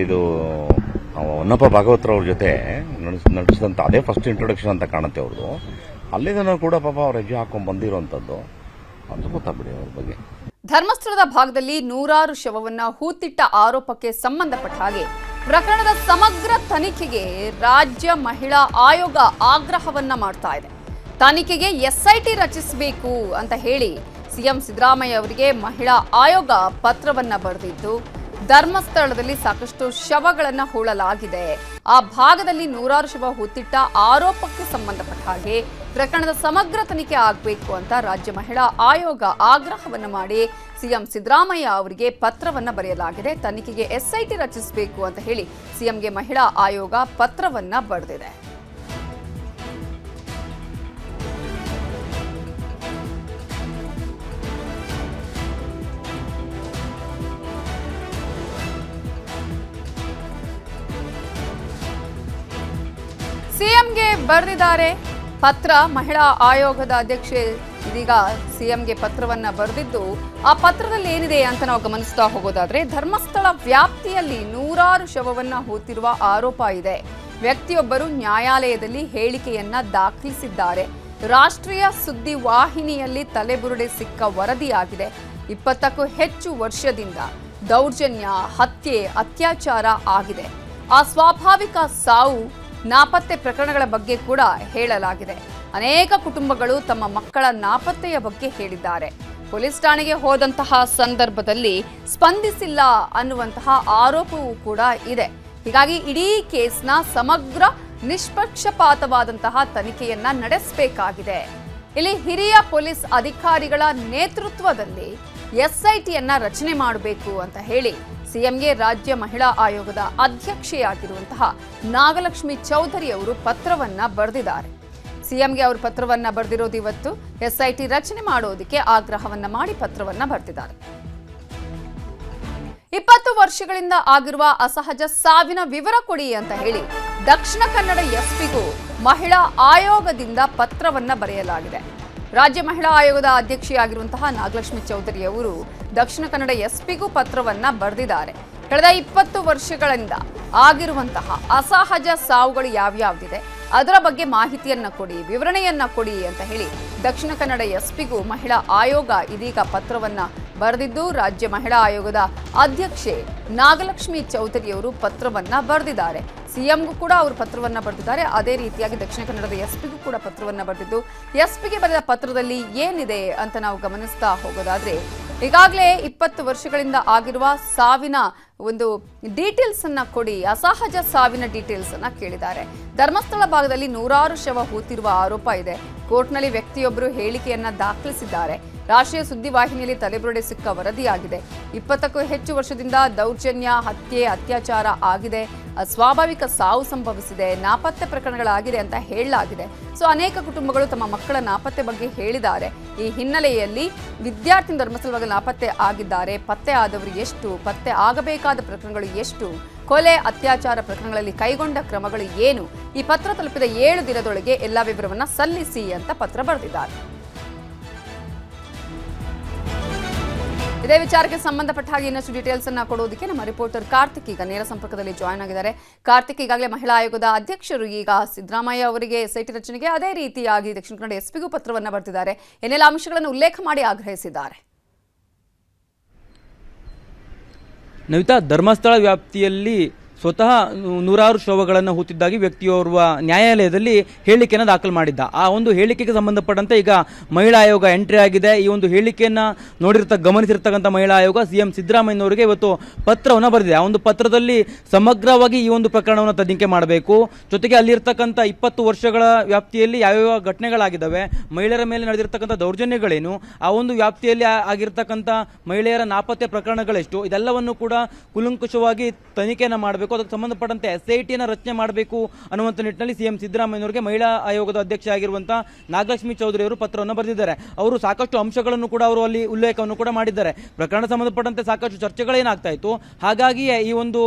ಇದು ಹೊನ್ನಪ್ಪ ಭಾಗವತರವ್ರ ಜೊತೆ ನಡೆಸಿದಂಥ ಅದೇ ಫಸ್ಟ್ ಇಂಟ್ರೊಡಕ್ಷನ್ ಅಂತ ಕಾಣುತ್ತೆ ಅವ್ರದ್ದು. ಅಲ್ಲಿಂದ ಕೂಡ ಪಾಪ ಅವ್ರ ಹೆಜ್ಜೆ ಹಾಕೊಂಡು ಬಂದಿರೋವಂಥದ್ದು. ಅದು ಗೊತ್ತಾಗ್ಬಿಡಿ ಅವ್ರ ಬಗ್ಗೆ. ಧರ್ಮಸ್ಥಳದ ಭಾಗದಲ್ಲಿ ನೂರಾರು ಶವವನ್ನ ಹೂತಿಟ್ಟ ಆರೋಪಕ್ಕೆ ಸಂಬಂಧಪಟ್ಟ ಹಾಗೆ ಪ್ರಕರಣದ ಸಮಗ್ರ ತನಿಖೆಗೆ ರಾಜ್ಯ ಮಹಿಳಾ ಆಯೋಗ ಆಗ್ರಹವನ್ನ ಮಾಡ್ತಾ ಇದೆ. ತನಿಖೆಗೆ ಎಸ್ಐಟಿ ರಚಿಸಬೇಕು ಅಂತ ಹೇಳಿ ಸಿಎಂ ಸಿದ್ದರಾಮಯ್ಯ ಅವರಿಗೆ ಮಹಿಳಾ ಆಯೋಗ ಪತ್ರವನ್ನ ಬರೆದಿದ್ದು, ಧರ್ಮಸ್ಥಳದಲ್ಲಿ ಸಾಕಷ್ಟು ಶವಗಳನ್ನು ಹೂಳಲಾಗಿದೆ, ಆ ಭಾಗದಲ್ಲಿ ನೂರಾರು ಶವ ಹೂತಿಟ್ಟ ಆರೋಪಕ್ಕೆ ಸಂಬಂಧಪಟ್ಟ ಹಾಗೆ ಪ್ರಕರಣದ ಸಮಗ್ರ ತನಿಖೆ ಆಗಬೇಕು ಅಂತ ರಾಜ್ಯ ಮಹಿಳಾ ಆಯೋಗ ಆಗ್ರಹವನ್ನು ಮಾಡಿ ಸಿಎಂ ಸಿದ್ದರಾಮಯ್ಯ ಅವರಿಗೆ ಪತ್ರವನ್ನ ಬರೆಯಲಾಗಿದೆ. ತನಿಖೆಗೆ ಎಸ್ಐಟಿ ರಚಿಸಬೇಕು ಅಂತ ಹೇಳಿ ಸಿಎಂಗೆ ಮಹಿಳಾ ಆಯೋಗ ಪತ್ರವನ್ನ ಬರೆದಿದೆ. ಸಿಎಂಗೆ ಬರೆದಿದ್ದಾರೆ ಪತ್ರ. ಮಹಿಳಾ ಆಯೋಗದ ಅಧ್ಯಕ್ಷೆ ಇದೀಗ ಸಿಎಂಗೆ ಪತ್ರವನ್ನ ಬರೆದಿದ್ದು, ಆ ಪತ್ರದಲ್ಲಿ ಏನಿದೆ ಅಂತ ನಾವು ಗಮನಿಸ್ತಾ ಹೋಗೋದಾದ್ರೆ, ಧರ್ಮಸ್ಥಳ ವ್ಯಾಪ್ತಿಯಲ್ಲಿ ನೂರಾರು ಶವವನ್ನ ಹೂತಿರುವ ಆರೋಪ ಇದೆ. ವ್ಯಕ್ತಿಯೊಬ್ಬರು ನ್ಯಾಯಾಲಯದಲ್ಲಿ ಹೇಳಿಕೆಯನ್ನ ದಾಖಲಿಸಿದ್ದಾರೆ. ರಾಷ್ಟ್ರೀಯ ಸುದ್ದಿ ವಾಹಿನಿಯಲ್ಲಿ ತಲೆಬುರುಡೆ ಸಿಕ್ಕ ವರದಿಯಾಗಿದೆ. 20ಕ್ಕೂ ಹೆಚ್ಚು ವರ್ಷದಿಂದ ದೌರ್ಜನ್ಯ, ಹತ್ಯೆ, ಅತ್ಯಾಚಾರ ಆಗಿದೆ. ಅಸ್ವಾಭಾವಿಕ ಸಾವು, ನಾಪತ್ತೆ ಪ್ರಕರಣಗಳ ಬಗ್ಗೆ ಕೂಡ ಹೇಳಲಾಗಿದೆ. ಅನೇಕ ಕುಟುಂಬಗಳು ತಮ್ಮ ಮಕ್ಕಳ ನಾಪತ್ತೆಯ ಬಗ್ಗೆ ಹೇಳಿದ್ದಾರೆ. ಪೊಲೀಸ್ ಠಾಣೆಗೆ ಹೋದಂತಹ ಸಂದರ್ಭದಲ್ಲಿ ಸ್ಪಂದಿಸಿಲ್ಲ ಅನ್ನುವಂತಹ ಆರೋಪವೂ ಕೂಡ ಇದೆ. ಹೀಗಾಗಿ ಇಡೀ ಕೇಸ್ನ ಸಮಗ್ರ ನಿಷ್ಪಕ್ಷಪಾತವಾದಂತಹ ತನಿಖೆಯನ್ನ ನಡೆಸಬೇಕಾಗಿದೆ. ಇಲ್ಲಿ ಹಿರಿಯ ಪೊಲೀಸ್ ಅಧಿಕಾರಿಗಳ ನೇತೃತ್ವದಲ್ಲಿ ಎಸ್ಐಟಿಯನ್ನ ರಚನೆ ಮಾಡಬೇಕು ಅಂತ ಹೇಳಿ ಸಿಎಂಗೆ ರಾಜ್ಯ ಮಹಿಳಾ ಆಯೋಗದ ಅಧ್ಯಕ್ಷೆಯಾಗಿರುವಂತಹ ನಾಗಲಕ್ಷ್ಮಿ ಚೌಧರಿ ಅವರು ಪತ್ರವನ್ನ ಬರೆದಿದ್ದಾರೆ. ಸಿಎಂಗೆ ಅವರು ಪತ್ರವನ್ನ ಬರೆದಿರೋದು ಇವತ್ತು ಎಸ್ಐಟಿ ರಚನೆ ಮಾಡೋದಕ್ಕೆ ಆಗ್ರಹವನ್ನ ಮಾಡಿ ಪತ್ರವನ್ನ ಬರೆದಿದ್ದಾರೆ. 20 ವರ್ಷಗಳಿಂದ ಆಗಿರುವ ಅಸಹಜ ಸಾವಿನ ವಿವರ ಕೊಡಿ ಅಂತ ಹೇಳಿ ದಕ್ಷಿಣ ಕನ್ನಡ ಎಸ್ಪಿಗೂ ಮಹಿಳಾ ಆಯೋಗದಿಂದ ಪತ್ರವನ್ನ ಬರೆಯಲಾಗಿದೆ. ರಾಜ್ಯ ಮಹಿಳಾ ಆಯೋಗದ ಅಧ್ಯಕ್ಷೆಯಾಗಿರುವಂತಹ ನಾಗಲಕ್ಷ್ಮಿ ಚೌಧರಿ ಅವರು ದಕ್ಷಿಣ ಕನ್ನಡ ಎಸ್ಪಿಗೂ ಪತ್ರವನ್ನ ಬರೆದಿದ್ದಾರೆ. ಕಳೆದ 20 ವರ್ಷಗಳಿಂದ ಆಗಿರುವಂತಹ ಅಸಹಜ ಸಾವುಗಳು ಯಾವ್ಯಾವ್ದಿದೆ ಅದರ ಬಗ್ಗೆ ಮಾಹಿತಿಯನ್ನ ಕೊಡಿ, ವಿವರಣೆಯನ್ನ ಕೊಡಿ ಅಂತ ಹೇಳಿ ದಕ್ಷಿಣ ಕನ್ನಡ ಎಸ್ಪಿಗೂ ಮಹಿಳಾ ಆಯೋಗ ಇದೀಗ ಪತ್ರವನ್ನ ಬರೆದಿದ್ದು, ರಾಜ್ಯ ಮಹಿಳಾ ಆಯೋಗದ ಅಧ್ಯಕ್ಷೆ ನಾಗಲಕ್ಷ್ಮಿ ಚೌಧರಿ ಅವರು ಪತ್ರವನ್ನ ಬರೆದಿದ್ದಾರೆ. ಸಿಎಂಗೂ ಕೂಡ ಅವರು ಪತ್ರವನ್ನ ಬರೆದಿದ್ದಾರೆ. ಅದೇ ರೀತಿಯಾಗಿ ದಕ್ಷಿಣ ಕನ್ನಡದ ಎಸ್ಪಿಗೂ ಕೂಡ ಪತ್ರವನ್ನ ಬರೆದಿದ್ದು, ಎಸ್ಪಿಗೆ ಬರೆದ ಪತ್ರದಲ್ಲಿ ಏನಿದೆ ಅಂತ ನಾವು ಗಮನಿಸ್ತಾ ಹೋಗೋದಾದ್ರೆ, ಈಗಾಗಲೇ 20 ವರ್ಷಗಳಿಂದ ಆಗಿರುವ ಸಾವಿನ ಒಂದು ಡೀಟೇಲ್ಸ್ ಅನ್ನ ಕೊಡಿ, ಅಸಹಜ ಸಾವಿನ ಡೀಟೇಲ್ಸ್ ಅನ್ನ ಕೇಳಿದ್ದಾರೆ. ಧರ್ಮಸ್ಥಳ ಭಾಗದಲ್ಲಿ ನೂರಾರು ಶವ ಹೂತಿರುವ ಆರೋಪ ಇದೆ. ಕೋರ್ಟ್ನಲ್ಲಿ ವ್ಯಕ್ತಿಯೊಬ್ಬರು ಹೇಳಿಕೆಯನ್ನ ದಾಖಲಿಸಿದ್ದಾರೆ. ರಾಷ್ಟ್ರೀಯ ಸುದ್ದಿ ವಾಹಿನಿಯಲ್ಲಿ ತಲೆಬುರುಡೆ ಸಿಕ್ಕ ವರದಿಯಾಗಿದೆ. 20ಕ್ಕೂ ಹೆಚ್ಚು ವರ್ಷದಿಂದ ದೌರ್ಜನ್ಯ, ಹತ್ಯೆ, ಅತ್ಯಾಚಾರ ಆಗಿದೆ. ಅಸ್ವಾಭಾವಿಕ ಸಾವು ಸಂಭವಿಸಿದೆ. ನಾಪತ್ತೆ ಪ್ರಕರಣಗಳಾಗಿದೆ ಅಂತ ಹೇಳಲಾಗಿದೆ. ಸೊ ಅನೇಕ ಕುಟುಂಬಗಳು ತಮ್ಮ ಮಕ್ಕಳ ನಾಪತ್ತೆ ಬಗ್ಗೆ ಹೇಳಿದ್ದಾರೆ. ಈ ಹಿನ್ನೆಲೆಯಲ್ಲಿ ವಿದ್ಯಾರ್ಥಿ ಧರ್ಮಸ್ಥಳವಾಗಿ ನಾಪತ್ತೆ ಆಗಿದ್ದಾರೆ. ಪತ್ತೆ ಆದವರು ಎಷ್ಟು, ಪತ್ತೆ ಆಗಬೇಕಾದ ಪ್ರಕರಣಗಳು ಎಷ್ಟು, ಕೊಲೆ, ಅತ್ಯಾಚಾರ ಪ್ರಕರಣಗಳಲ್ಲಿ ಕೈಗೊಂಡ ಕ್ರಮಗಳು ಏನು, ಈ ಪತ್ರ ತಲುಪಿದ 7 ದಿನದೊಳಗೆ ಎಲ್ಲ ವಿವರವನ್ನ ಸಲ್ಲಿಸಿ ಅಂತ ಪತ್ರ ಬರೆದಿದ್ದಾರೆ. ಇದೇ ವಿಚಾರಕ್ಕೆ ಸಂಬಂಧಪಟ್ಟ ಹಾಗೆ ಇನ್ನಷ್ಟು ಡೀಟೇಲ್ಸ್ ಅನ್ನ ಕೊಡೋದಕ್ಕೆ ನಮ್ಮ ರಿಪೋರ್ಟರ್ ಕಾರ್ತಿಕ್ ಈಗ ನೇರ ಸಂಪರ್ಕದಲ್ಲಿ ಜಾಯ್ನ್ ಆಗಿದ್ದಾರೆ. ಕಾರ್ತಿಕ್, ಈಗಾಗಲೇ ಮಹಿಳಾ ಆಯೋಗದ ಅಧ್ಯಕ್ಷರು ಈಗ ಸಿದ್ದರಾಮಯ್ಯ ಅವರಿಗೆ ಎಸ್ಐಟಿ ರಚನೆಗೆ ಅದೇ ರೀತಿಯಾಗಿ ದಕ್ಷಿಣ ಕನ್ನಡ ಎಸ್ಪಿಗೂ ಪತ್ರವನ್ನ ಬರೆದಿದ್ದಾರೆ. ಏನೆಲ್ಲ ಅಂಶಗಳನ್ನು ಉಲ್ಲೇಖ ಮಾಡಿ ಆಗ್ರಹಿಸಿದ್ದಾರೆ? ನವಿತಾ, ಧರ್ಮಸ್ಥಳ ವ್ಯಾಪ್ತಿಯಲ್ಲಿ ಸ್ವತಃ ನೂರಾರು ಶವಗಳನ್ನು ಹೂತಿದ್ದಾಗಿ ವ್ಯಕ್ತಿಯೋರ್ವ ನ್ಯಾಯಾಲಯದಲ್ಲಿ ಹೇಳಿಕೆಯನ್ನು ದಾಖಲು ಮಾಡಿದ್ದ. ಆ ಒಂದು ಹೇಳಿಕೆಗೆ ಸಂಬಂಧಪಟ್ಟಂತೆ ಈಗ ಮಹಿಳಾ ಆಯೋಗ ಎಂಟ್ರಿ ಆಗಿದೆ. ಈ ಒಂದು ಹೇಳಿಕೆಯನ್ನು ಗಮನಿಸಿರ್ತಕ್ಕಂಥ ಮಹಿಳಾ ಆಯೋಗ ಸಿಎಂ ಸಿದ್ದರಾಮಯ್ಯನವರಿಗೆ ಇವತ್ತು ಪತ್ರವನ್ನು ಬರೆದಿದೆ. ಆ ಒಂದು ಪತ್ರದಲ್ಲಿ ಸಮಗ್ರವಾಗಿ ಈ ಒಂದು ಪ್ರಕರಣವನ್ನು ತನಿಖೆ ಮಾಡಬೇಕು, ಜೊತೆಗೆ ಅಲ್ಲಿರ್ತಕ್ಕಂಥ 20 ವರ್ಷಗಳ ವ್ಯಾಪ್ತಿಯಲ್ಲಿ ಯಾವ್ಯಾವ ಘಟನೆಗಳಾಗಿದ್ದಾವೆ, ಮಹಿಳೆಯರ ಮೇಲೆ ನಡೆದಿರ್ತಕ್ಕಂಥ ದೌರ್ಜನ್ಯಗಳೇನು, ಆ ಒಂದು ವ್ಯಾಪ್ತಿಯಲ್ಲಿ ಆಗಿರ್ತಕ್ಕಂಥ ಮಹಿಳೆಯರ ನಾಪತ್ತೆ ಪ್ರಕರಣಗಳೆಷ್ಟು, ಇದೆಲ್ಲವನ್ನು ಕೂಡ ಕೂಲಂಕುಷವಾಗಿ ತನಿಖೆಯನ್ನು ಮಾಡಬೇಕು. ಅದಕ್ಕೆ ಸಂಬಂಧಪಟ್ಟಂತೆ ಎಸ್ಐಟಿಯನ್ನು ರಚನೆ ಮಾಡಬೇಕು ಅನ್ನುವಂಥ ನಿಟ್ಟಿನಲ್ಲಿ ಸಿಎಂ ಸಿದ್ದರಾಮಯ್ಯನವರಿಗೆ ಮಹಿಳಾ ಆಯೋಗದ ಅಧ್ಯಕ್ಷ ಆಗಿರುವಂತಹ ನಾಗಲಕ್ಷ್ಮಿ ಚೌಧರಿ ಅವರು ಪತ್ರವನ್ನು ಬರೆದಿದ್ದಾರೆ. ಅವರು ಸಾಕಷ್ಟು ಅಂಶಗಳನ್ನು ಕೂಡ ಅವರು ಅಲ್ಲಿ ಉಲ್ಲೇಖವನ್ನು ಕೂಡ ಮಾಡಿದ್ದಾರೆ. ಪ್ರಕರಣ ಸಂಬಂಧಪಟ್ಟಂತೆ ಸಾಕಷ್ಟು ಚರ್ಚೆಗಳೇನಾಗ್ತಾ ಇತ್ತು, ಹಾಗಾಗಿಯೇ ಈ ಒಂದು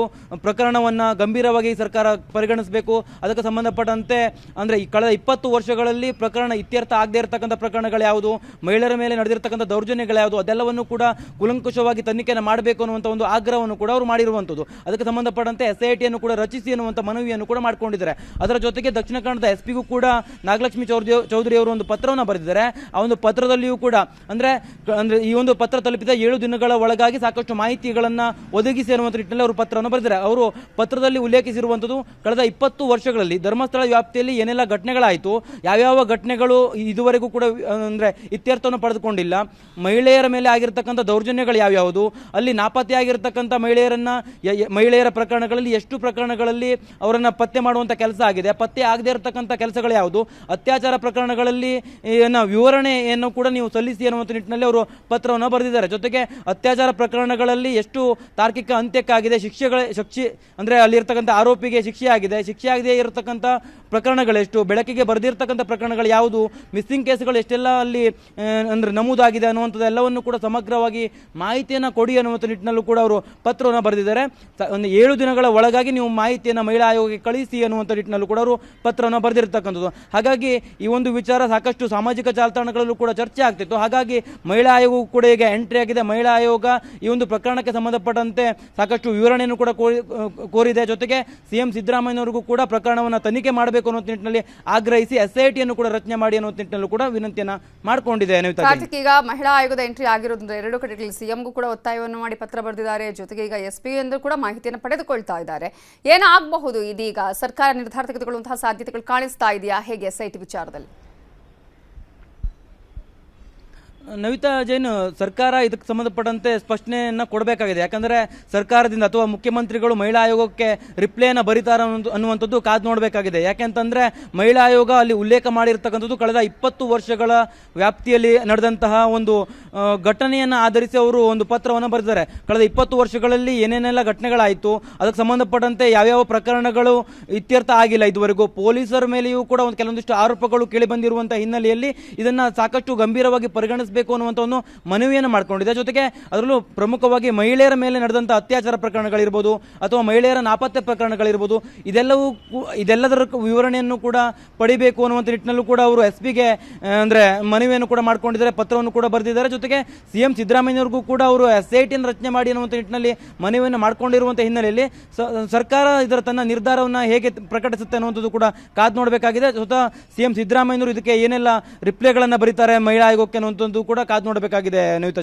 ಪ್ರಕರಣವನ್ನು ಗಂಭೀರವಾಗಿ ಸರ್ಕಾರ ಪರಿಗಣಿಸಬೇಕು. ಅದಕ್ಕೆ ಸಂಬಂಧಪಟ್ಟಂತೆ ಅಂದ್ರೆ ಈ ಕಳೆದ 20 ವರ್ಷಗಳಲ್ಲಿ ಪ್ರಕರಣ ಇತ್ಯರ್ಥ ಆಗದೇ ಇರತಕ್ಕಂಥ ಪ್ರಕರಣಗಳು ಯಾವುದು, ಮಹಿಳೆಯರ ಮೇಲೆ ನಡೆದಿರ್ತಕ್ಕಂಥ ದೌರ್ಜನ್ಯಗಳು ಯಾವುದು, ಅದೆಲ್ಲವನ್ನು ಕೂಡ ಕೂಲಂಕುಷವಾಗಿ ತನಿಖೆಯನ್ನು ಮಾಡಬೇಕು ಅನ್ನುವಂಥ ಒಂದು ಆಗ್ರಹವನ್ನು ಕೂಡ ಅವರು ಮಾಡಿರುವಂಥದ್ದು. ಅದಕ್ಕೆ ಸಂಬಂಧಪಟ್ಟಂತೆ SIT ಅನ್ನು ಕೂಡ ರಚಿಸಿ ಅನ್ನುವಂಥ ಮನವಿಯನ್ನು ಕೂಡ ಮಾಡ್ಕೊಂಡಿದ್ದಾರೆ. ಅದರ ಜೊತೆಗೆ ದಕ್ಷಿಣ ಕನ್ನಡದ SP ಗೂ ಕೂಡ ನಾಗಲಕ್ಷ್ಮಿ ಚೌಧರಿ ಅವರು ಒಂದು ಪತ್ರವನ್ನು ಬರೆದಿದ್ದಾರೆ. ಆ ಒಂದು ಪತ್ರದಲ್ಲಿಯೂ ಕೂಡ ಅಂದ್ರೆ ಈ ಒಂದು ಪತ್ರ ತಲುಪಿದ 7 ದಿನಗಳ ಒಳಗಾಗಿ ಸಾಕಷ್ಟು ಮಾಹಿತಿಗಳನ್ನು ಒದಗಿಸಿ ಅನ್ನುವಂಥ ನಿಟ್ಟಿನಲ್ಲಿ ಅವರು ಪತ್ರವನ್ನು ಬರೆದಿದ್ದಾರೆ. ಅವರು ಪತ್ರದಲ್ಲಿ ಉಲ್ಲೇಖಿಸಿರುವಂಥದ್ದು ಕಳೆದ 20 ವರ್ಷಗಳಲ್ಲಿ ಧರ್ಮಸ್ಥಳ ವ್ಯಾಪ್ತಿಯಲ್ಲಿ ಏನೆಲ್ಲ ಘಟನೆಗಳಾಯಿತು, ಯಾವ್ಯಾವ ಘಟನೆಗಳು ಇದುವರೆಗೂ ಕೂಡ ಅಂದ್ರೆ ಇತ್ಯರ್ಥವನ್ನು ಪಡೆದುಕೊಂಡಿಲ್ಲ, ಮಹಿಳೆಯರ ಮೇಲೆ ಆಗಿರತಕ್ಕಂಥ ದೌರ್ಜನ್ಯಗಳು ಯಾವ್ಯಾವುದು, ಅಲ್ಲಿ ನಾಪತ್ತೆಯಾಗಿರ್ತಕ್ಕಂಥ ಮಹಿಳೆಯರ ಪ್ರಕರಣಗಳಲ್ಲಿ ಎಷ್ಟು ಪ್ರಕರಣಗಳಲ್ಲಿ ಅವರನ್ನು ಪತ್ತೆ ಮಾಡುವಂಥ ಕೆಲಸ ಆಗಿದೆ, ಪತ್ತೆ ಆಗದೆ ಇರತಕ್ಕಂಥ ಕೆಲಸಗಳು ಯಾವುದು, ಅತ್ಯಾಚಾರ ಪ್ರಕರಣಗಳಲ್ಲಿ ವಿವರಣೆಯನ್ನು ಕೂಡ ನೀವು ಸಲ್ಲಿಸಿ ಅನ್ನುವಂಥ ನಿಟ್ಟಿನಲ್ಲಿ ಅವರು ಪತ್ರವನ್ನು ಬರೆದಿದ್ದಾರೆ. ಜೊತೆಗೆ ಅತ್ಯಾಚಾರ ಪ್ರಕರಣಗಳಲ್ಲಿ ಎಷ್ಟು ತಾರ್ಕಿಕ ಅಂತ್ಯಕ್ಕಾಗಿದೆ, ಅಂದ್ರೆ ಅಲ್ಲಿರ್ತಕ್ಕಂಥ ಆರೋಪಿಗೆ ಶಿಕ್ಷೆ ಆಗಿದೆ, ಶಿಕ್ಷೆ ಆಗದೆ ಇರತಕ್ಕಂಥ ಪ್ರಕರಣಗಳೆಷ್ಟು, ಬೆಳಕಿಗೆ ಬರೆದಿರ್ತಕ್ಕಂಥ ಪ್ರಕರಣಗಳು ಯಾವುದು, ಮಿಸ್ಸಿಂಗ್ ಕೇಸ್ಗಳು ಎಷ್ಟೆಲ್ಲ ಅಲ್ಲಿ ಅಂದ್ರೆ ನಮೂದಾಗಿದೆ ಅನ್ನುವಂಥದ್ದು ಎಲ್ಲವನ್ನು ಕೂಡ ಸಮಗ್ರವಾಗಿ ಮಾಹಿತಿಯನ್ನು ಕೊಡಿ ಅನ್ನುವಂಥ ನಿಟ್ಟಿನಲ್ಲೂ ಕೂಡ ಅವರು ಪತ್ರವನ್ನು ಬರೆದಿದ್ದಾರೆ. ಒಂದು 7 ದಿನಗಳ ಒಳಗಾಗಿ ನೀವು ಮಾಹಿತಿಯನ್ನು ಮಹಿಳಾ ಆಯೋಗಕ್ಕೆ ಕಳಿಸಿ ಅನ್ನುವಂಥ ನಿಟ್ಟಿನಲ್ಲೂ ಕೂಡ ಅವರು ಪತ್ರವನ್ನು ಬರೆದಿರ್ತಕ್ಕಂಥದ್ದು. ಹಾಗಾಗಿ ಈ ಒಂದು ವಿಚಾರ ಸಾಕಷ್ಟು ಸಾಮಾಜಿಕ ಜಾಲತಾಣಗಳಲ್ಲೂ ಕೂಡ ಚರ್ಚೆ ಆಗ್ತಿತ್ತು. ಹಾಗಾಗಿ ಮಹಿಳಾ ಆಯೋಗವು ಕೂಡ ಈಗ ಎಂಟ್ರಿ ಆಗಿದೆ. ಮಹಿಳಾ ಆಯೋಗ ಈ ಒಂದು ಪ್ರಕರಣಕ್ಕೆ ಸಂಬಂಧಪಟ್ಟಂತೆ ಸಾಕಷ್ಟು ವಿವರಣೆಯನ್ನು ಕೂಡ ಕೋರಿದೆ. ಜೊತೆಗೆ CM ಸಿದ್ದರಾಮಯ್ಯನವರಿಗೂ ಕೂಡ ಪ್ರಕರಣವನ್ನು ತನಿಖೆ ಮಾಡಬೇಕು ಅನ್ನೋ ನಿಟ್ಟಿನಲ್ಲಿ ಆಗ್ರಹಿಸಿ SIT ಅನ್ನು ಕೂಡ ರಚನೆ ಮಾಡಿ ಅನ್ನೋ ನಿಟ್ಟಿನಲ್ಲೂ ಕೂಡ ವಿನಂತಿಯನ್ನ ಮಾಡಿಕೊಂಡಿದೆ. ಕಾರ್ತಿಕ್, ಈಗ ಮಹಿಳಾ ಆಯೋಗದ ಎಂಟ್ರಿ ಆಗಿರೋದ್ರಿಂದ 2 ಕಡೆಗಳಲ್ಲಿ CMಗೂ ಕೂಡ ಒತ್ತಾಯವನ್ನು ಮಾಡಿ ಪತ್ರ ಬರೆದಿದ್ದಾರೆ. ಜೊತೆಗೆ ಈಗ SP ಎಂದು ಕೂಡ ಮಾಹಿತಿಯನ್ನು ಪಡೆದುಕೊಳ್ತಾ ಇದ್ದಾರೆ. ಏನಾಗಬಹುದು ಇದೀಗ? ಸರ್ಕಾರ ನಿರ್ಧಾರ ತೆಗೆದುಕೊಳ್ಳುವಂತಹ ಸಾಧ್ಯತೆಗಳು ಕಾಣಿಸ್ತಾ ಇದೆಯಾ ಹೇಗೆ SIT ವಿಚಾರದಲ್ಲಿ? ನವಿತಾ ಜೈನ್, ಸರ್ಕಾರ ಇದಕ್ಕೆ ಸಂಬಂಧಪಟ್ಟಂತೆ ಸ್ಪಷ್ಟನೆಯನ್ನು ಕೊಡಬೇಕಾಗಿದೆ. ಯಾಕಂದರೆ ಸರ್ಕಾರದಿಂದ ಅಥವಾ ಮುಖ್ಯಮಂತ್ರಿಗಳು ಮಹಿಳಾ ಆಯೋಗಕ್ಕೆ ರಿಪ್ಲೈಯನ್ನು ಬರೀತಾರೆ ಅನ್ನುವಂಥದ್ದು ಕಾದು ನೋಡಬೇಕಾಗಿದೆ. ಯಾಕೆಂತಂದರೆ ಮಹಿಳಾ ಆಯೋಗ ಅಲ್ಲಿ ಉಲ್ಲೇಖ ಮಾಡಿರ್ತಕ್ಕಂಥದ್ದು ಕಳೆದ 20 ವರ್ಷಗಳ ವ್ಯಾಪ್ತಿಯಲ್ಲಿ ನಡೆದಂತಹ ಒಂದು ಘಟನೆಯನ್ನು ಆಧರಿಸಿ ಅವರು ಒಂದು ಪತ್ರವನ್ನು ಬರೆದಿದ್ದಾರೆ. ಕಳೆದ 20 ವರ್ಷಗಳಲ್ಲಿ ಏನೇನೆಲ್ಲ ಘಟನೆಗಳಾಯಿತು, ಅದಕ್ಕೆ ಸಂಬಂಧಪಟ್ಟಂತೆ ಯಾವ್ಯಾವ ಪ್ರಕರಣಗಳು ಇತ್ಯರ್ಥ ಆಗಿಲ್ಲ ಇದುವರೆಗೂ, ಪೊಲೀಸರ ಮೇಲೆಯೂ ಕೂಡ ಒಂದು ಕೆಲವೊಂದಿಷ್ಟು ಆರೋಪಗಳು ಕೇಳಿಬಂದಿರುವಂತಹ ಹಿನ್ನೆಲೆಯಲ್ಲಿ ಇದನ್ನು ಸಾಕಷ್ಟು ಗಂಭೀರವಾಗಿ ಪರಿಗಣಿಸಬೇಕು ಅನ್ನುವಂಥ ಒಂದು ಮನವಿಯನ್ನು ಮಾಡಿಕೊಂಡಿದೆ. ಜೊತೆಗೆ ಅದರಲ್ಲೂ ಪ್ರಮುಖವಾಗಿ ಮಹಿಳೆಯರ ಮೇಲೆ ನಡೆದಂಥ ಅತ್ಯಾಚಾರ ಪ್ರಕರಣಗಳಿರ್ಬೋದು ಅಥವಾ ಮಹಿಳೆಯರ ನಾಪತ್ತೆ ಪ್ರಕರಣಗಳಿರ್ಬೋದು, ಇದೆಲ್ಲದರ ವಿವರಣೆಯನ್ನು ಕೂಡ ಪಡಿಬೇಕು ಅನ್ನುವಂಥ ನಿಟ್ಟಿನಲ್ಲೂ ಕೂಡ ಅವರು SPಗೆ ಅಂದ್ರೆ ಮನವಿಯನ್ನು ಕೂಡ ಮಾಡಿಕೊಂಡಿದ್ದಾರೆ, ಪತ್ರವನ್ನು ಕೂಡ ಬರೆದಿದ್ದಾರೆ. ಜೊತೆಗೆ CM ಸಿದ್ದರಾಮಯ್ಯವ್ರಿಗೂ ಕೂಡ ಅವರು SIT ರಚನೆ ಮಾಡಿ ಅನ್ನುವಂಥ ನಿಟ್ಟಿನಲ್ಲಿ ಮನವಿಯನ್ನು ಮಾಡಿಕೊಂಡಿರುವಂಥ ಹಿನ್ನೆಲೆಯಲ್ಲಿ ಸರ್ಕಾರ ಇದರ ತನ್ನ ನಿರ್ಧಾರವನ್ನು ಹೇಗೆ ಪ್ರಕಟಿಸುತ್ತೆ ಅನ್ನುವಂಥದ್ದು ಕೂಡ ಕಾದು ನೋಡಬೇಕಾಗಿದೆ. ಸ್ವತಃ CM ಸಿದ್ದರಾಮಯ್ಯವರು ಇದಕ್ಕೆ ಏನೆಲ್ಲ ರಿಪ್ಲೈಗಳನ್ನು ಬರೀತಾರೆ ಮಹಿಳಾ ಆಯೋಗಕ್ಕೆ ಅನ್ನುವಂಥದ್ದು ಕೂಡ ಕಾದು ನೋಡಬೇಕಾಗಿದೆ. ನವಿತಾ.